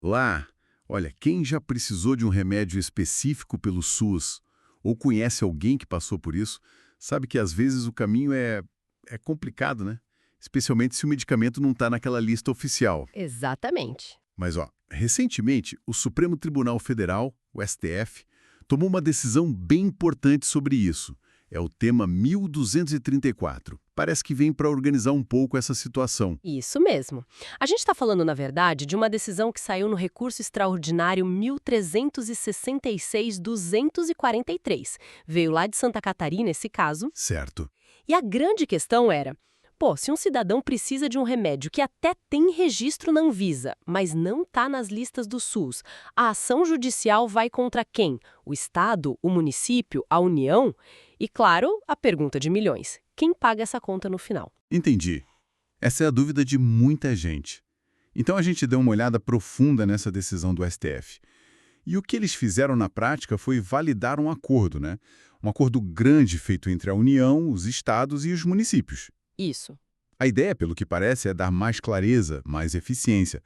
Lá, olha, quem já precisou de um remédio específico pelo SUS ou conhece alguém que passou por isso, sabe que às vezes o caminho é complicado, né? Especialmente se o medicamento não está naquela lista oficial. Exatamente. Mas, ó, recentemente, o Supremo Tribunal Federal, o STF, tomou uma decisão bem importante sobre isso. É o tema 1234. Parece que vem para organizar um pouco essa situação. Isso mesmo. A gente está falando, na verdade, de uma decisão que saiu no recurso extraordinário 1366-243. Veio lá de Santa Catarina esse caso. Certo. E a grande questão era: pô, se um cidadão precisa de um remédio que até tem registro na Anvisa, mas não está nas listas do SUS, a ação judicial vai contra quem? O Estado, o município, a União? E, claro, a pergunta de milhões: quem paga essa conta no final? Entendi. Essa é a dúvida de muita gente. Então a gente deu uma olhada profunda nessa decisão do STF. E o que eles fizeram na prática foi validar um acordo, né? Um acordo grande feito entre a União, os estados e os municípios. Isso. A ideia, pelo que parece, é dar mais clareza, mais eficiência,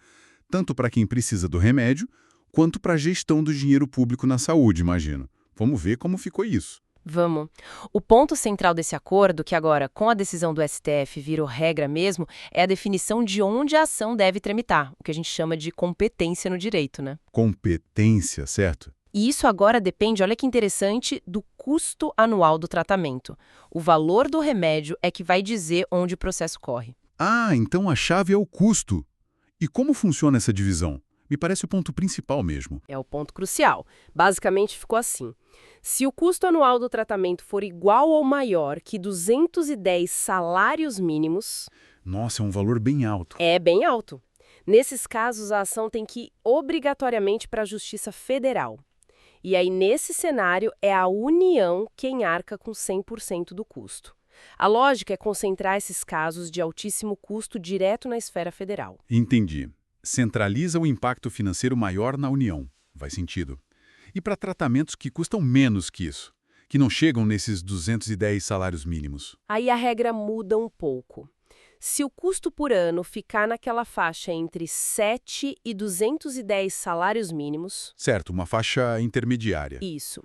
tanto para quem precisa do remédio, quanto para a gestão do dinheiro público na saúde, imagino. Vamos ver como ficou isso. Vamos. O ponto central desse acordo, que agora, com a decisão do STF, virou regra mesmo, é a definição de onde a ação deve tramitar, o que a gente chama de competência no direito, né? Competência, certo? E isso agora depende, olha que interessante, do custo anual do tratamento. O valor do remédio é que vai dizer onde o processo corre. Ah, então a chave é o custo. E como funciona essa divisão? Me parece o ponto principal mesmo. É o ponto crucial. Basicamente ficou assim: se o custo anual do tratamento for igual ou maior que 210 salários mínimos, Nossa, é um valor bem alto. é bem alto. Nesses casos, a ação tem que ir obrigatoriamente para a Justiça Federal. E aí, nesse cenário, é a União quem arca com 100% do custo. A lógica é concentrar esses casos de altíssimo custo direto na esfera federal. Entendi. Centraliza o impacto financeiro maior na União. Faz sentido. E para tratamentos que custam menos que isso, que não chegam nesses 210 salários mínimos. Aí a regra muda um pouco. Se o custo por ano ficar naquela faixa entre 7 e 210 salários mínimos, Certo, uma faixa intermediária. isso.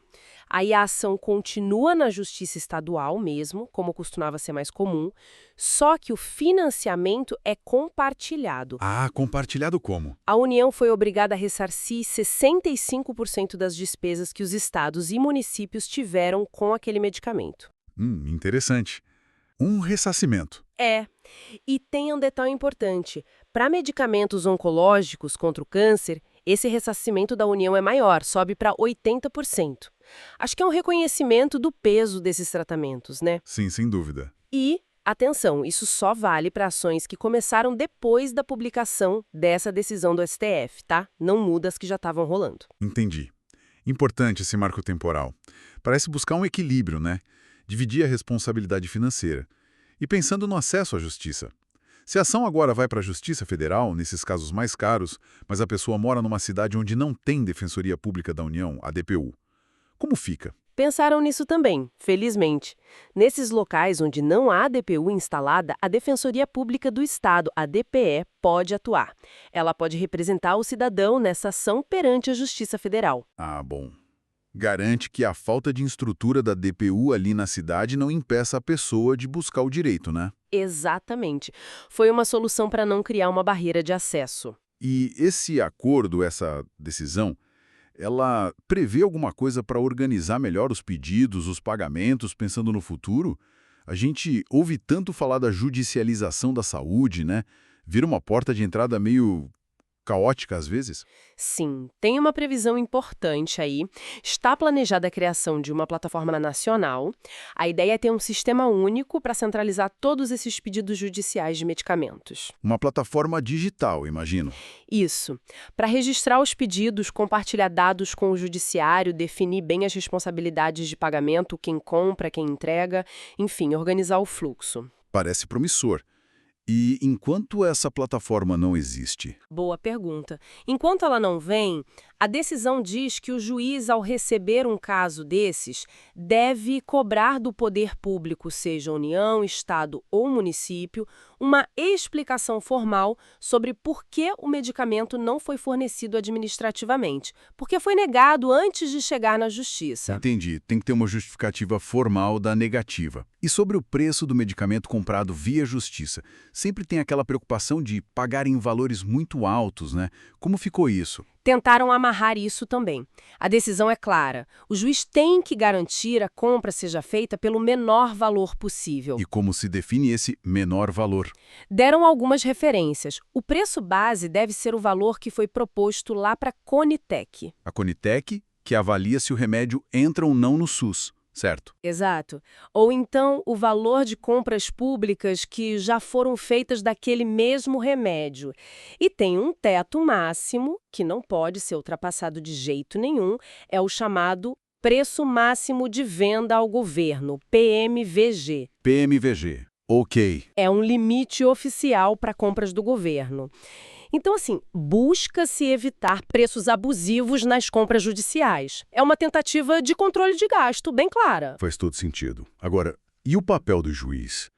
Aí a ação continua na justiça estadual mesmo, como costumava ser mais comum, só que o financiamento é compartilhado. Ah, compartilhado como? A União foi obrigada a ressarcir 65% das despesas que os estados e municípios tiveram com aquele medicamento. Interessante. Um ressarcimento. É. E tem um detalhe importante: para medicamentos oncológicos contra o câncer, esse ressarcimento da União é maior, sobe para 80%. Acho que é um reconhecimento do peso desses tratamentos, né? Sim, sem dúvida. E, atenção, isso só vale para ações que começaram depois da publicação dessa decisão do STF, tá? Não muda as que já estavam rolando. Entendi. Importante esse marco temporal. Parece buscar um equilíbrio, né? Dividir a responsabilidade financeira. E pensando no acesso à justiça. Se a ação agora vai para a Justiça Federal, nesses casos mais caros, mas a pessoa mora numa cidade onde não tem Defensoria Pública da União, a DPU, como fica? Pensaram nisso também, felizmente. Nesses locais onde não há DPU instalada, a Defensoria Pública do Estado, a DPE, pode atuar. Ela pode representar o cidadão nessa ação perante a Justiça Federal. Ah, bom. Garante que a falta de estrutura da DPU ali na cidade não impeça a pessoa de buscar o direito, né? Exatamente. Foi uma solução para não criar uma barreira de acesso. E esse acordo, essa decisão, ela prevê alguma coisa para organizar melhor os pedidos, os pagamentos, pensando no futuro? A gente ouve tanto falar da judicialização da saúde, né? Vira uma porta de entrada meio caótica às vezes. Sim, tem uma previsão importante aí. Está planejada a criação de uma plataforma nacional. A ideia é ter um sistema único para centralizar todos esses pedidos judiciais de medicamentos. Uma plataforma digital, imagino. Isso. Para registrar os pedidos, compartilhar dados com o judiciário, definir bem as responsabilidades de pagamento, quem compra, quem entrega, enfim, organizar o fluxo. Parece promissor. E enquanto essa plataforma não existe? Boa pergunta. Enquanto ela não vem, a decisão diz que o juiz, ao receber um caso desses, deve cobrar do poder público, seja União, Estado ou município, uma explicação formal sobre por que o medicamento não foi fornecido administrativamente, porque foi negado antes de chegar na justiça. Entendi. Tem que ter uma justificativa formal da negativa. E sobre o preço do medicamento comprado via justiça? Sempre tem aquela preocupação de pagar em valores muito altos, né? Como ficou isso? Tentaram amarrar isso também. A decisão é clara. O juiz tem que garantir a compra seja feita pelo menor valor possível. E como se define esse menor valor? Deram algumas referências. O preço base deve ser o valor que foi proposto lá para a Conitec. A Conitec, que avalia se o remédio entra ou não no SUS, certo? Exato. Ou então o valor de compras públicas que já foram feitas daquele mesmo remédio. E tem um teto máximo, que não pode ser ultrapassado de jeito nenhum, é o chamado Preço Máximo de Venda ao Governo, PMVG. PMVG. Ok. É um limite oficial para compras do governo. Então, assim, busca-se evitar preços abusivos nas compras judiciais. É uma tentativa de controle de gasto, bem clara. Faz todo sentido. Agora, e o papel do juiz?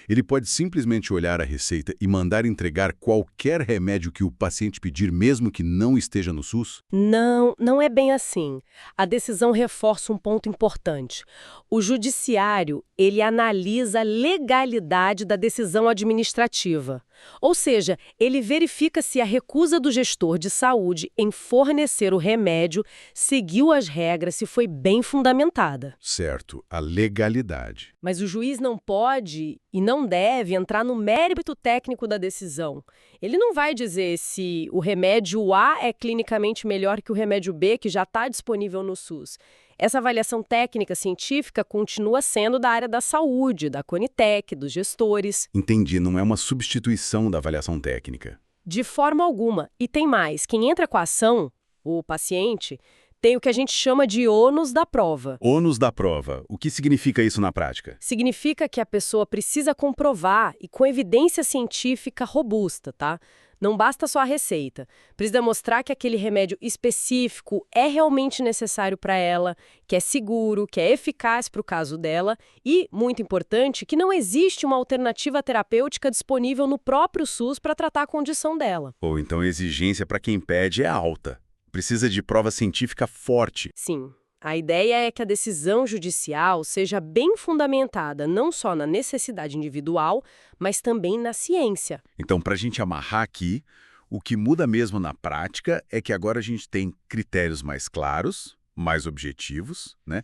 Ele pode simplesmente olhar a receita e mandar entregar qualquer remédio que o paciente pedir, mesmo que não esteja no SUS? Não é bem assim. A decisão reforça um ponto importante. O judiciário, ele analisa a legalidade da decisão administrativa. Ou seja, ele verifica se a recusa do gestor de saúde em fornecer o remédio seguiu as regras, se foi bem fundamentada. Certo, a legalidade. Mas o juiz não pode e não deve entrar no mérito técnico da decisão. Ele não vai dizer se o remédio A é clinicamente melhor que o remédio B, que já está disponível no SUS. Essa avaliação técnica científica continua sendo da área da saúde, da Conitec, dos gestores. Entendi, não é uma substituição da avaliação técnica. De forma alguma. E tem mais, quem entra com a ação, o paciente, tem o que a gente chama de ônus da prova. Ônus da prova. O que significa isso na prática? Significa que a pessoa precisa comprovar e com evidência científica robusta, tá? Não basta só a receita. Precisa mostrar que aquele remédio específico é realmente necessário para ela, que é seguro, que é eficaz para o caso dela e, muito importante, que não existe uma alternativa terapêutica disponível no próprio SUS para tratar a condição dela. Ou então a exigência para quem pede é alta. Precisa de prova científica forte. Sim. A ideia é que a decisão judicial seja bem fundamentada não só na necessidade individual, mas também na ciência. Então, para a gente amarrar aqui, o que muda mesmo na prática é que agora a gente tem critérios mais claros, mais objetivos, né?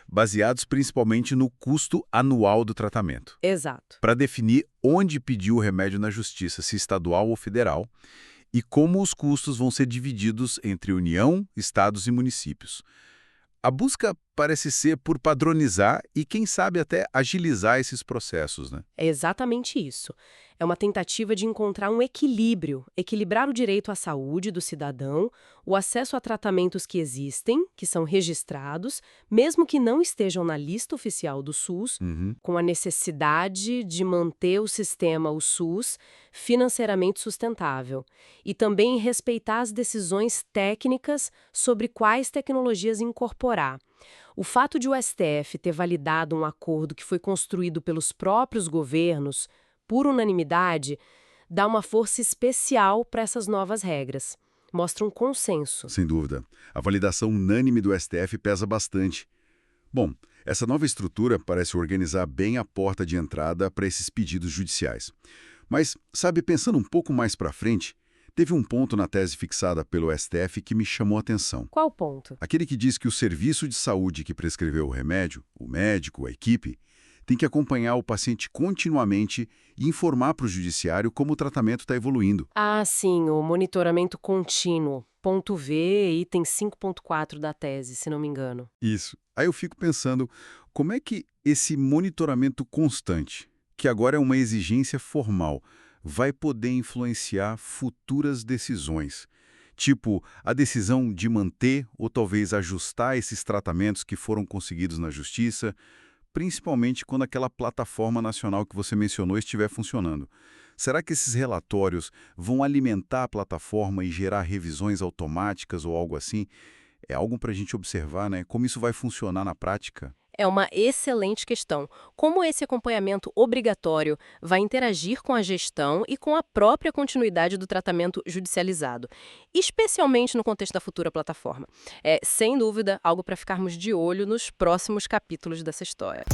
Baseados principalmente no custo anual do tratamento. Exato. Para definir onde pedir o remédio na justiça, se estadual ou federal, e como os custos vão ser divididos entre União, estados e municípios. A busca parece ser por padronizar e, quem sabe, até agilizar esses processos, né? É exatamente isso. É uma tentativa de encontrar um equilíbrio, equilibrar o direito à saúde do cidadão, o acesso a tratamentos que existem, que são registrados, mesmo que não estejam na lista oficial do SUS, com a necessidade de manter o sistema, o SUS, financeiramente sustentável. E também respeitar as decisões técnicas sobre quais tecnologias incorporar. O fato de o STF ter validado um acordo que foi construído pelos próprios governos, por unanimidade, dá uma força especial para essas novas regras. Mostra um consenso. Sem dúvida. A validação unânime do STF pesa bastante. Bom, essa nova estrutura parece organizar bem a porta de entrada para esses pedidos judiciais. Mas, sabe, pensando um pouco mais para frente, teve um ponto na tese fixada pelo STF que me chamou a atenção. Qual ponto? Aquele que diz que o serviço de saúde que prescreveu o remédio, o médico, a equipe, tem que acompanhar o paciente continuamente e informar para o judiciário como o tratamento está evoluindo. Ah, sim, o monitoramento contínuo. Ponto V, item 5.4 da tese, se não me engano. Isso. Aí eu fico pensando, como é que esse monitoramento constante, que agora é uma exigência formal, vai poder influenciar futuras decisões? Tipo, a decisão de manter ou talvez ajustar esses tratamentos que foram conseguidos na justiça, principalmente quando aquela plataforma nacional que você mencionou estiver funcionando. Será que esses relatórios vão alimentar a plataforma e gerar revisões automáticas ou algo assim? É algo para a gente observar, né? Como isso vai funcionar na prática? É uma excelente questão. Como esse acompanhamento obrigatório vai interagir com a gestão e com a própria continuidade do tratamento judicializado, especialmente no contexto da futura plataforma? É, sem dúvida, algo para ficarmos de olho nos próximos capítulos dessa história.